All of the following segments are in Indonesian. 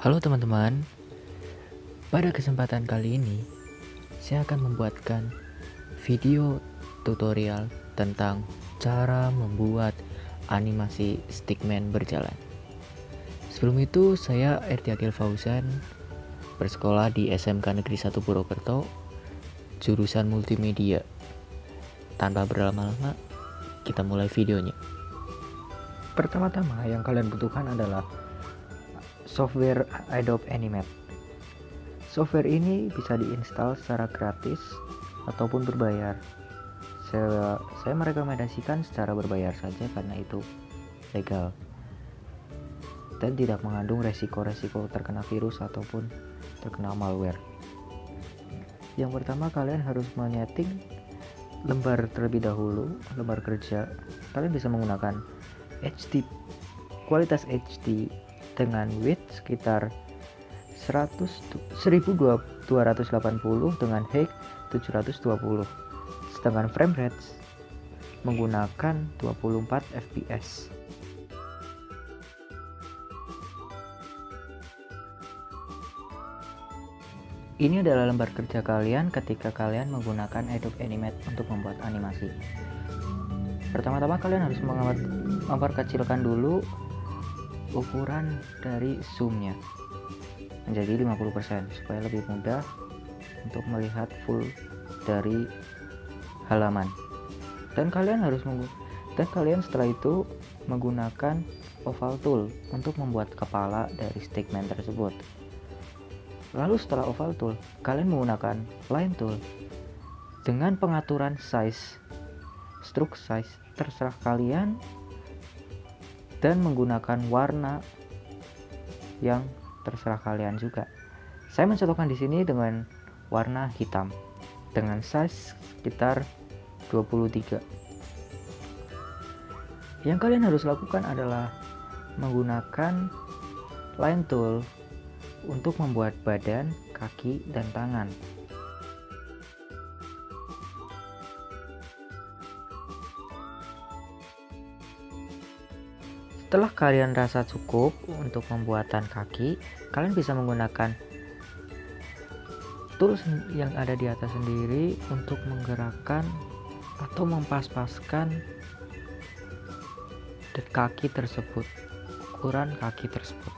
Halo teman-teman, pada kesempatan kali ini saya akan membuatkan video tutorial tentang cara membuat animasi stickman berjalan. Sebelum itu saya Erti Akil Fauzan, bersekolah di SMK Negeri 1 Purwokerto, jurusan multimedia. Tanpa berlama-lama, kita mulai videonya. Pertama-tama yang kalian butuhkan adalah software Adobe Animate. Software ini bisa diinstal secara gratis ataupun berbayar. Saya merekomendasikan secara berbayar saja karena itu legal dan tidak mengandung resiko-resiko terkena virus ataupun terkena malware. Yang pertama, kalian harus menyeting lembar terlebih dahulu, lembar kerja. Kalian bisa menggunakan HD, kualitas HD dengan width sekitar 1280 dengan height 720, sedangkan frame rate menggunakan 24 fps. Ini adalah lembar kerja kalian ketika kalian menggunakan Adobe Animate untuk membuat animasi. Pertama-tama kalian harus memperkecilkan dulu ukuran dari zoomnya menjadi 50% supaya lebih mudah untuk melihat full dari halaman. Dan kalian setelah itu menggunakan oval tool untuk membuat kepala dari stickman tersebut. Lalu setelah oval tool, kalian menggunakan line tool dengan pengaturan size, stroke size terserah kalian, dan menggunakan warna yang terserah kalian juga. Saya mencontohkan di sini dengan warna hitam dengan size sekitar 23. Yang kalian harus lakukan adalah menggunakan line tool untuk membuat badan, kaki, dan tangan. Setelah kalian rasa cukup untuk pembuatan kaki, kalian bisa menggunakan tools yang ada di atas sendiri untuk menggerakkan atau mempas-paskan kaki tersebut, ukuran kaki tersebut.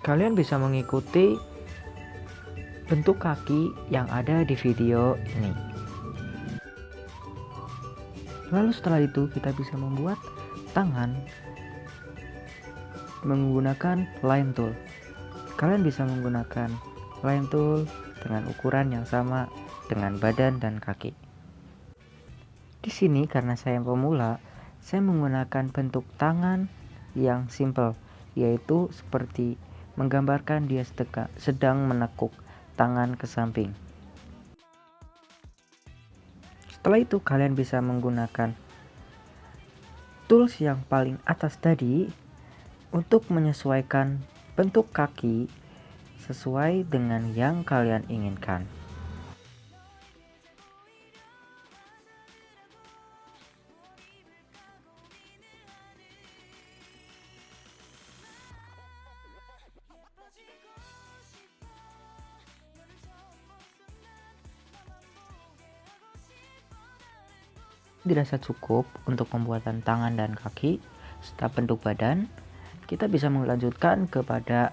Kalian bisa mengikuti bentuk kaki yang ada di video ini. Lalu setelah itu kita bisa membuat tangan menggunakan line tool. Kalian bisa menggunakan line tool dengan ukuran yang sama dengan badan dan kaki. Di sini karena saya pemula, saya menggunakan bentuk tangan yang simple, yaitu seperti menggambarkan dia sedang menekuk tangan ke samping. Setelah itu kalian bisa menggunakan tools yang paling atas tadi untuk menyesuaikan bentuk kaki sesuai dengan yang kalian inginkan. Dirasa cukup untuk pembuatan tangan dan kaki serta bentuk badan, kita bisa melanjutkan kepada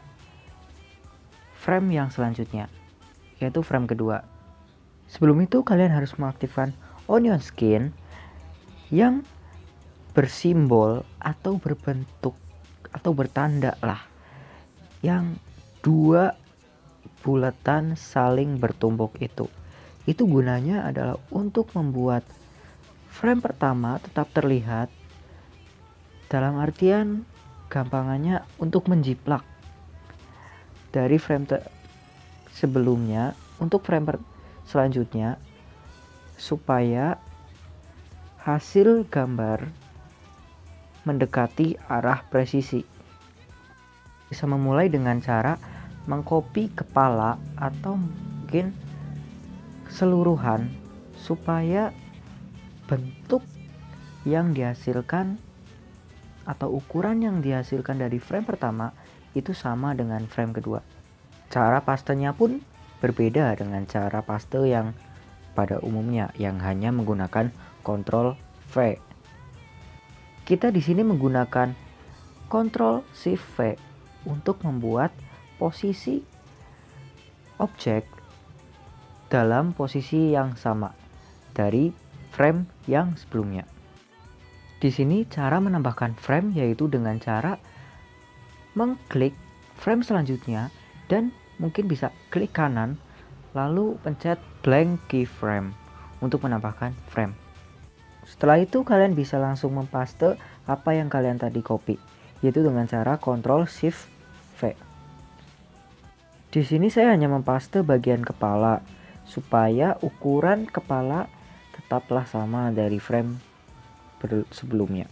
frame yang selanjutnya, yaitu frame kedua. Sebelum itu kalian harus mengaktifkan onion skin yang bersimbol atau berbentuk atau bertanda lah yang dua bulatan saling bertumpuk itu. Itu gunanya adalah untuk membuat frame pertama tetap terlihat, dalam artian gampangannya untuk menjiplak dari frame sebelumnya untuk frame selanjutnya supaya hasil gambar mendekati arah presisi. Bisa memulai dengan cara mengcopy kepala atau mungkin keseluruhan supaya bentuk yang dihasilkan atau ukuran yang dihasilkan dari frame pertama itu sama dengan frame kedua. Cara pastenya pun berbeda dengan cara paste yang pada umumnya yang hanya menggunakan Ctrl V. Kita di sini menggunakan Ctrl Shift V untuk membuat posisi objek dalam posisi yang sama dari frame yang sebelumnya. Di sini cara menambahkan frame yaitu dengan cara mengklik frame selanjutnya dan mungkin bisa klik kanan lalu pencet blank keyframe untuk menambahkan frame. Setelah itu kalian bisa langsung mempaste apa yang kalian tadi copy, yaitu dengan cara Ctrl Shift V. Di sini saya hanya mempaste bagian kepala supaya ukuran kepala tetaplah sama dari frame sebelumnya.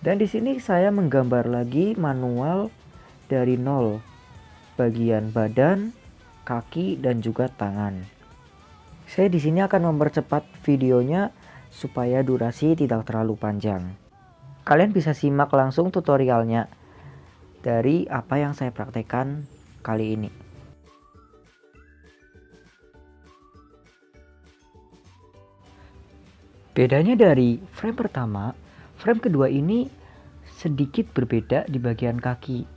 Dan di sini saya menggambar lagi manual dari nol bagian badan, kaki dan juga tangan. Saya di sini akan mempercepat videonya supaya durasi tidak terlalu panjang. Kalian bisa simak langsung tutorialnya dari apa yang saya praktekkan kali ini. Bedanya dari frame pertama, frame kedua ini sedikit berbeda di bagian kaki,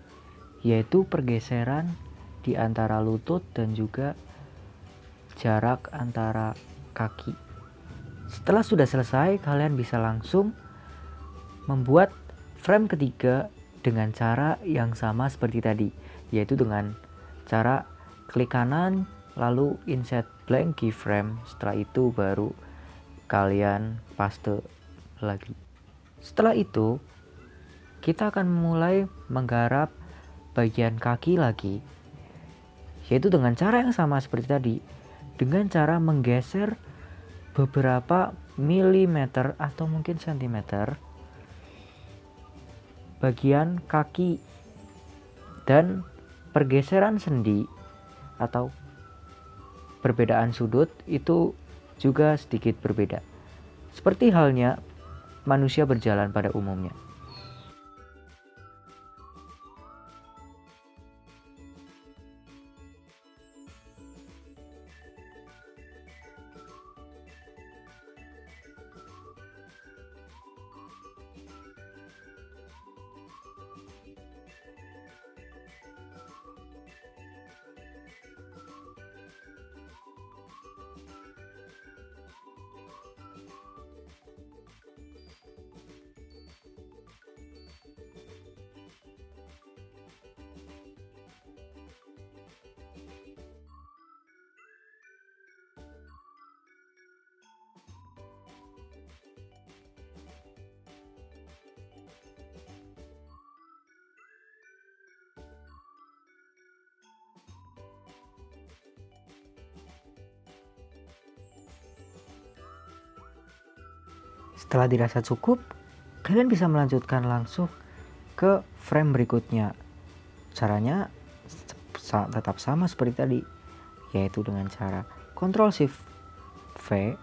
yaitu pergeseran di antara lutut dan juga jarak antara kaki. Setelah sudah selesai, kalian bisa langsung membuat frame ketiga dengan cara yang sama seperti tadi, yaitu dengan cara klik kanan lalu insert blank keyframe. Setelah itu baru kalian paste lagi. Setelah itu kita akan mulai menggarap bagian kaki lagi, yaitu dengan cara yang sama seperti tadi, dengan cara menggeser beberapa milimeter atau mungkin sentimeter bagian kaki, dan pergeseran sendi atau perbedaan sudut itu juga sedikit berbeda, seperti halnya manusia berjalan pada umumnya. Setelah dirasa cukup, kalian bisa melanjutkan langsung ke frame berikutnya. Caranya tetap sama seperti tadi, yaitu dengan cara Ctrl Shift V,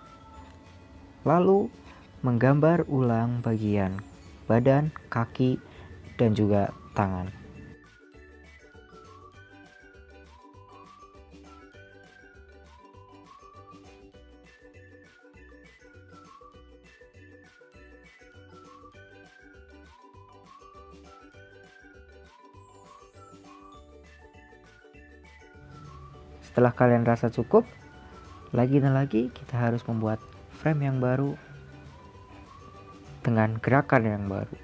lalu menggambar ulang bagian badan, kaki, dan juga tangan. Setelah kalian rasa cukup, lagi dan lagi kita harus membuat frame yang baru dengan gerakan yang baru.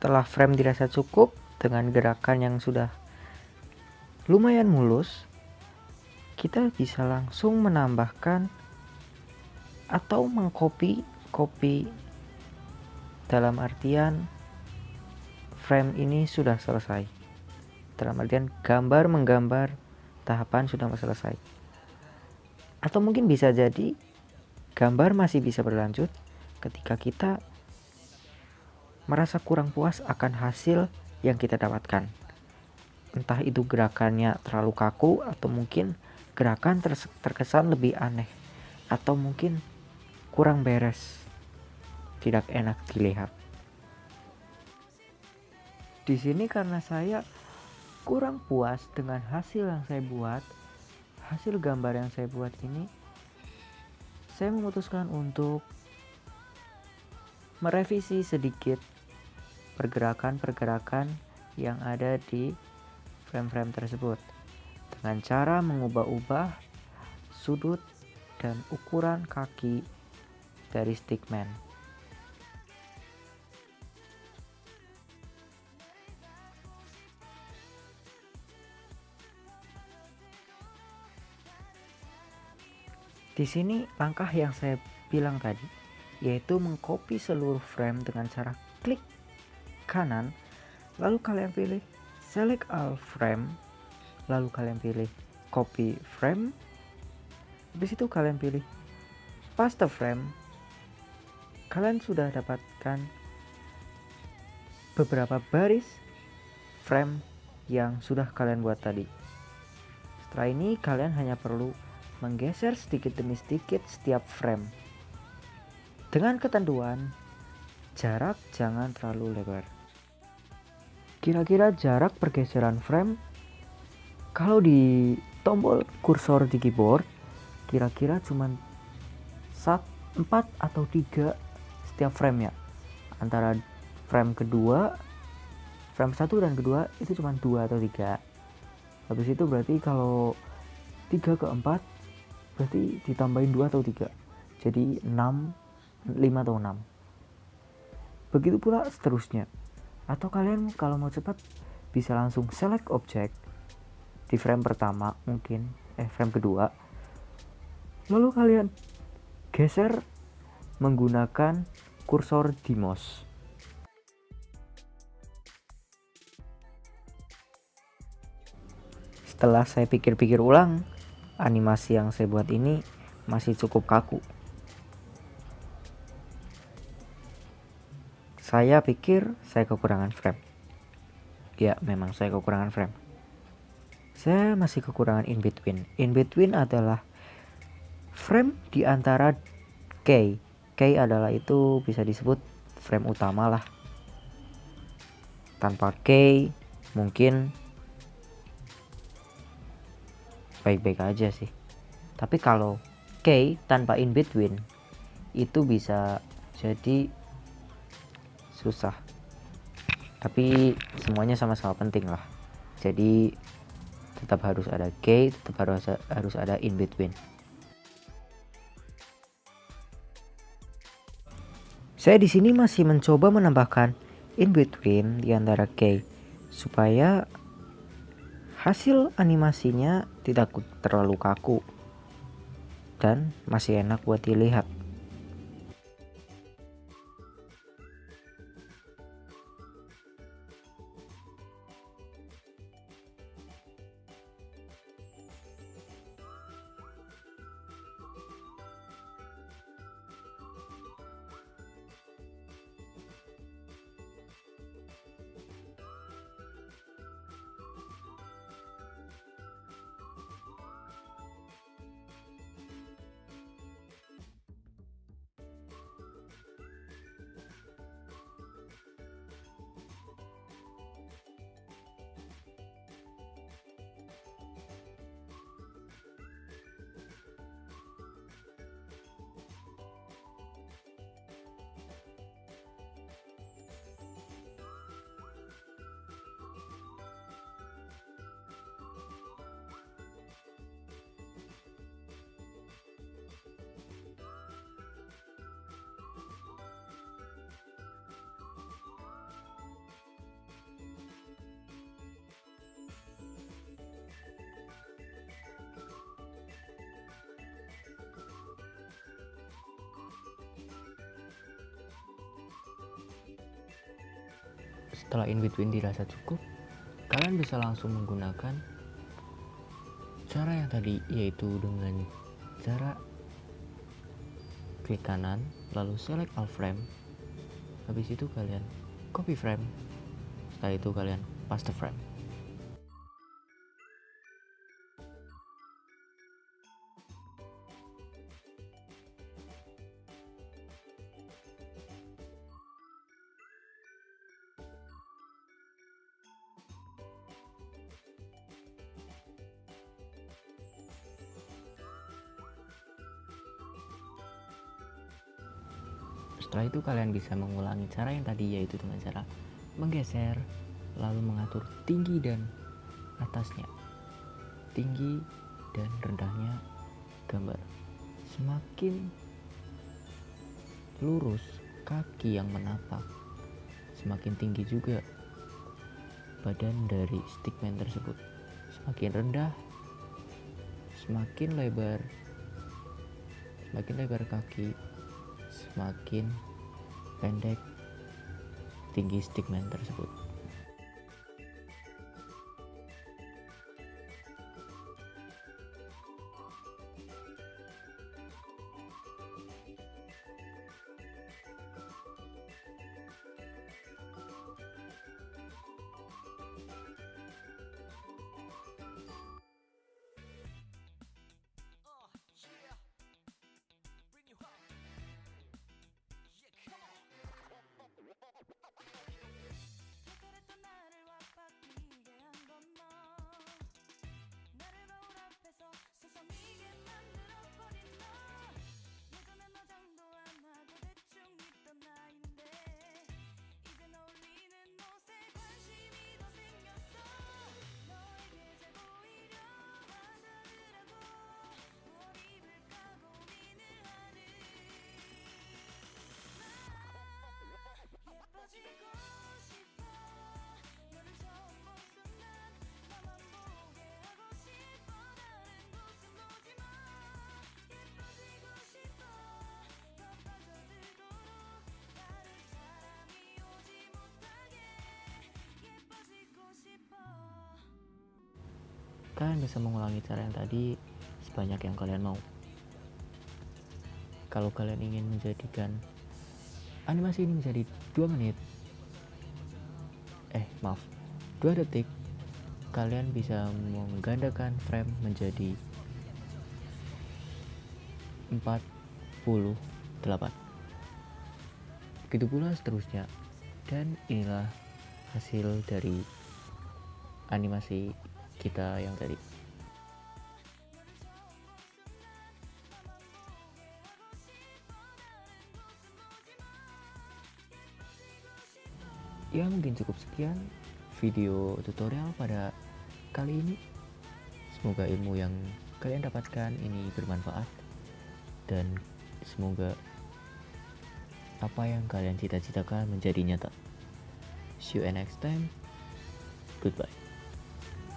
Setelah frame dirasa cukup dengan gerakan yang sudah lumayan mulus, kita bisa langsung menambahkan atau mengcopy dalam artian frame ini sudah selesai. Dalam artian gambar menggambar tahapan sudah selesai. Atau mungkin bisa jadi gambar masih bisa berlanjut ketika kita merasa kurang puas akan hasil yang kita dapatkan. Entah itu gerakannya terlalu kaku atau mungkin gerakan terkesan lebih aneh atau mungkin kurang beres, tidak enak dilihat. Di sini karena saya kurang puas dengan hasil yang saya buat, hasil gambar yang saya buat ini, saya memutuskan untuk merevisi sedikit pergerakan-pergerakan yang ada di frame-frame tersebut dengan cara mengubah-ubah sudut dan ukuran kaki dari stickman. Di sini langkah yang saya bilang tadi, yaitu mengcopy seluruh frame dengan cara klik kanan, lalu kalian pilih select all frame, lalu kalian pilih copy frame, habis itu kalian pilih paste frame. Kalian sudah dapatkan beberapa baris frame yang sudah kalian buat tadi. Setelah ini kalian hanya perlu menggeser sedikit demi sedikit setiap frame dengan ketentuan jarak jangan terlalu lebar. Kira-kira jarak pergeseran frame kalau di tombol kursor di keyboard kira-kira cuma 4 atau 3 setiap frame ya. Antara frame kedua, frame 1 dan kedua itu cuma 2 atau 3. Habis itu berarti kalau 3 ke 4 berarti ditambahin 2 atau 3. Jadi 5 atau 6. Begitu pula seterusnya. Atau kalian kalau mau cepat bisa langsung select object di frame pertama mungkin frame kedua. Lalu kalian geser menggunakan kursor di mouse. Setelah saya pikir-pikir ulang, animasi yang saya buat ini masih cukup kaku. Saya pikir saya kekurangan frame. Ya, memang saya kekurangan frame. Saya masih kekurangan in between. In between adalah frame di antara key. Key adalah itu bisa disebut frame utama lah. Tanpa key mungkin baik-baik aja sih. Tapi kalau key tanpa in between itu bisa jadi susah. Tapi semuanya sama-sama penting lah. Jadi tetap harus ada key, tetap harus ada in between. Saya di sini masih mencoba menambahkan in between di antara key supaya hasil animasinya tidak terlalu kaku dan masih enak buat dilihat. Setelah in between dirasa cukup, kalian bisa langsung menggunakan cara yang tadi, yaitu dengan cara klik kanan lalu select all frame. Habis itu kalian copy frame. Setelah itu kalian paste frame. Setelah itu kalian bisa mengulangi cara yang tadi, yaitu dengan cara menggeser lalu mengatur tinggi dan atasnya, tinggi dan rendahnya gambar. Semakin lurus kaki yang menapak, semakin tinggi juga badan dari stickman tersebut. Semakin rendah, semakin lebar kaki, semakin pendek tinggi stickman tersebut. Kalian bisa mengulangi cara yang tadi sebanyak yang kalian mau. Kalau kalian ingin menjadikan animasi ini menjadi 2 menit, 2 detik, kalian bisa menggandakan frame menjadi 48. Begitu pula seterusnya. Dan inilah hasil dari animasi kita yang tadi. Ya, mungkin cukup sekian video tutorial pada kali ini. Semoga ilmu yang kalian dapatkan ini bermanfaat, dan semoga apa yang kalian cita-citakan menjadi nyata. See you next time. Goodbye.